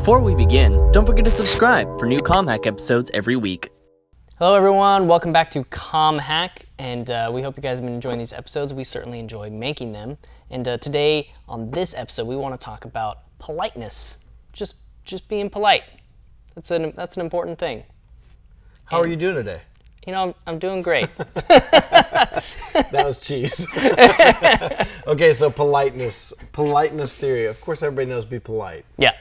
Before we begin, don't forget to subscribe for new ComHack episodes every week. Hello everyone, welcome back to CommHack, and we hope you guys have been enjoying these episodes. We certainly enjoy making them. And today, on this episode, we want to talk about politeness. Just being polite. That's an important thing. How are you doing today? You know, I'm doing great. That was cheese. Okay, so politeness theory. Of course, everybody knows be polite. Yeah.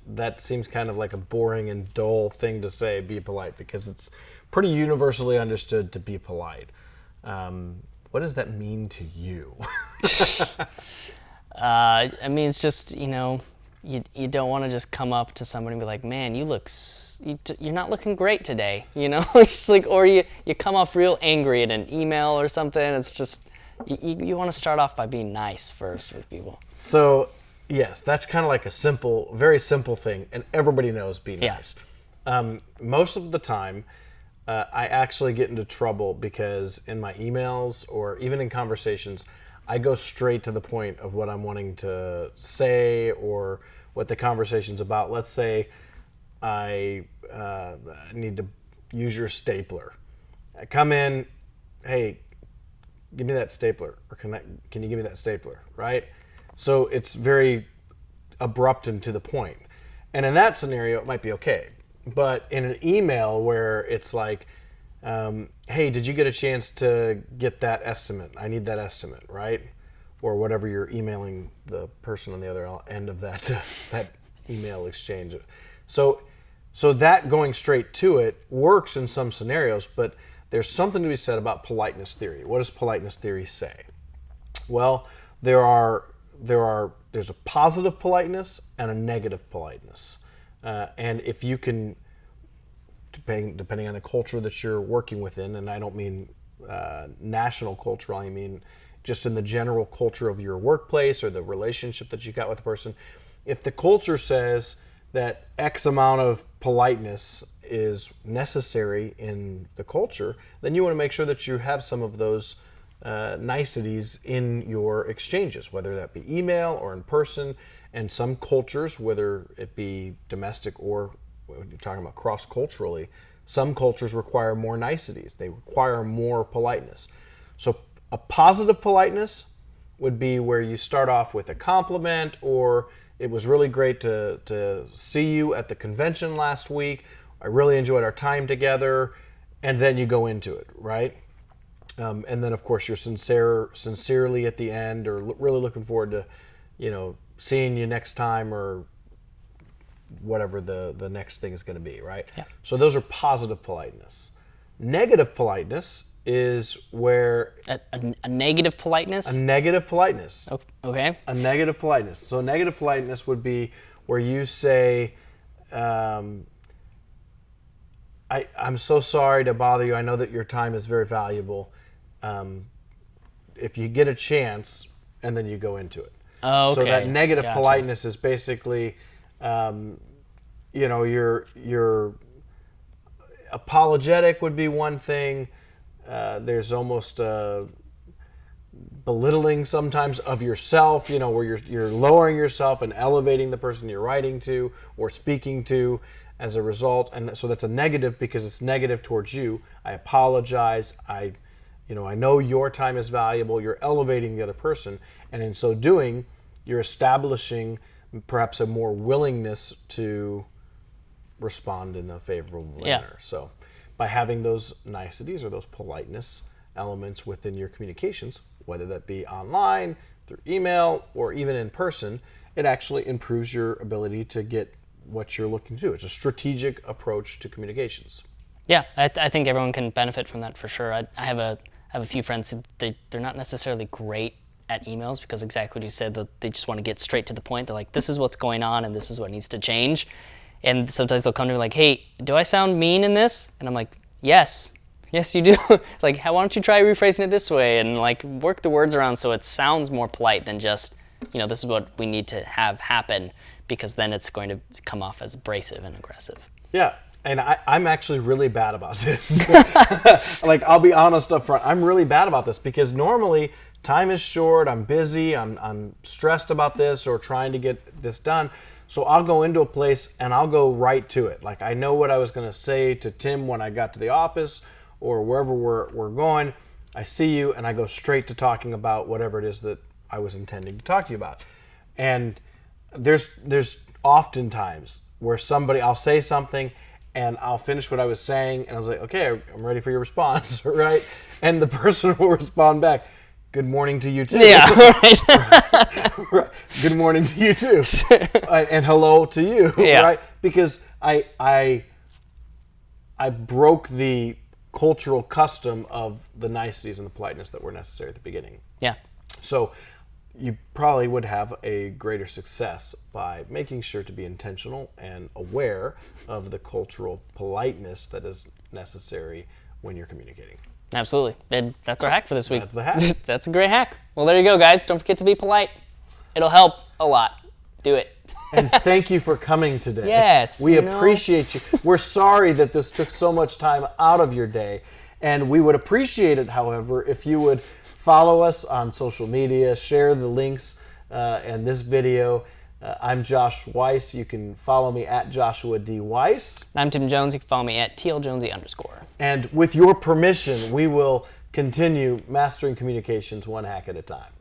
That seems kind of like a boring and dull thing to say, be polite, because it's pretty universally understood to be polite. What does that mean to you? I mean, it's just, you know, you don't want to just come up to somebody and be like, man, you're not looking great today, you know? It's like, or you come off real angry in an email or something. It's just, you want to start off by being nice first with people. So, yes, that's kind of like a very simple thing, and everybody knows be nice. Most of the time, I actually get into trouble because in my emails or even in conversations, I go straight to the point of what I'm wanting to say or what the conversation's about. Let's say I need to use your stapler. I come in, hey, give me that stapler, or can you give me that stapler, right? So it's very abrupt and to the point. And in that scenario, it might be okay. But in an email where it's like, hey, did you get a chance to get that estimate? I need that estimate, right? Or whatever you're emailing the person on the other end of that email exchange. So that going straight to it works in some scenarios, but there's something to be said about politeness theory. What does politeness theory say? Well, there's a positive politeness and a negative politeness. And if you can, depending on the culture that you're working within, and I don't mean national culture, I mean just in the general culture of your workplace or the relationship that you got with the person, if the culture says that X amount of politeness is necessary in the culture, then you want to make sure that you have some of those niceties in your exchanges, whether that be email or in person. And some cultures, whether it be domestic or when you're talking about cross-culturally, some cultures require more niceties. They require more politeness. So a positive politeness would be where you start off with a compliment, or it was really great to see you at the convention last week. I really enjoyed our time together. And then you go into it, right? And then, of course, you're sincerely at the end, or really looking forward to, seeing you next time, or whatever the next thing is going to be, right? Yeah. So those are positive politeness. Negative politeness is where... A negative politeness? A negative politeness. Okay. A negative politeness. So negative politeness would be where you say... I'm so sorry to bother you. I know that your time is very valuable. If you get a chance, and then you go into it. Oh, okay. So that negative Gotcha. politeness is basically, you're apologetic would be one thing. There's almost belittling sometimes of yourself, where you're lowering yourself and elevating the person you're writing to or speaking to as a result. And so that's a negative because it's negative towards you. I apologize. I know your time is valuable. You're elevating the other person. And in so doing, you're establishing perhaps a more willingness to respond in a favorable manner. Yeah. So by having those niceties or those politeness elements within your communications, whether that be online, through email, or even in person, it actually improves your ability to get what you're looking to do. It's a strategic approach to communications. Yeah, I think everyone can benefit from that for sure. I have a few friends who they're not necessarily great at emails because exactly what you said, that they just want to get straight to the point. They're like, this is what's going on and this is what needs to change. And sometimes they'll come to me like, hey, do I sound mean in this? And I'm like, yes you do. Like, why don't you try rephrasing it this way, and like work the words around so it sounds more polite than just, this is what we need to have happen, because then it's going to come off as abrasive and aggressive. Yeah. And I'm actually really bad about this. Like, I'll be honest up front. I'm really bad about this because normally time is short. I'm busy. I'm stressed about this or trying to get this done. So I'll go into a place and I'll go right to it. Like I know what I was going to say to Tim when I got to the office or wherever we're going. I see you and I go straight to talking about whatever it is that I was intending to talk to you about. And there's often times where I'll say something and I'll finish what I was saying and I was like, okay, I'm ready for your response, right? And the person will respond back, good morning to you too. Yeah, right. Right. Good morning to you too. And hello to you, Yeah. right? Because I broke the cultural custom of the niceties and the politeness that were necessary at the beginning. Yeah. So you probably would have a greater success by making sure to be intentional and aware of the cultural politeness that is necessary when you're communicating. Absolutely. And that's our hack for this week. That's the hack. That's a great hack. Well, there you go, guys. Don't forget to be polite. It'll help a lot. Do it. And thank you for coming today. Yes, We appreciate you. We're sorry that this took so much time out of your day. And we would appreciate it, however, if you would follow us on social media, share the links and this video. I'm Josh Weiss. You can follow me at Joshua D. Weiss. I'm Tim Jones. You can follow me at TLJonesy_. And with your permission, we will continue mastering communications one hack at a time.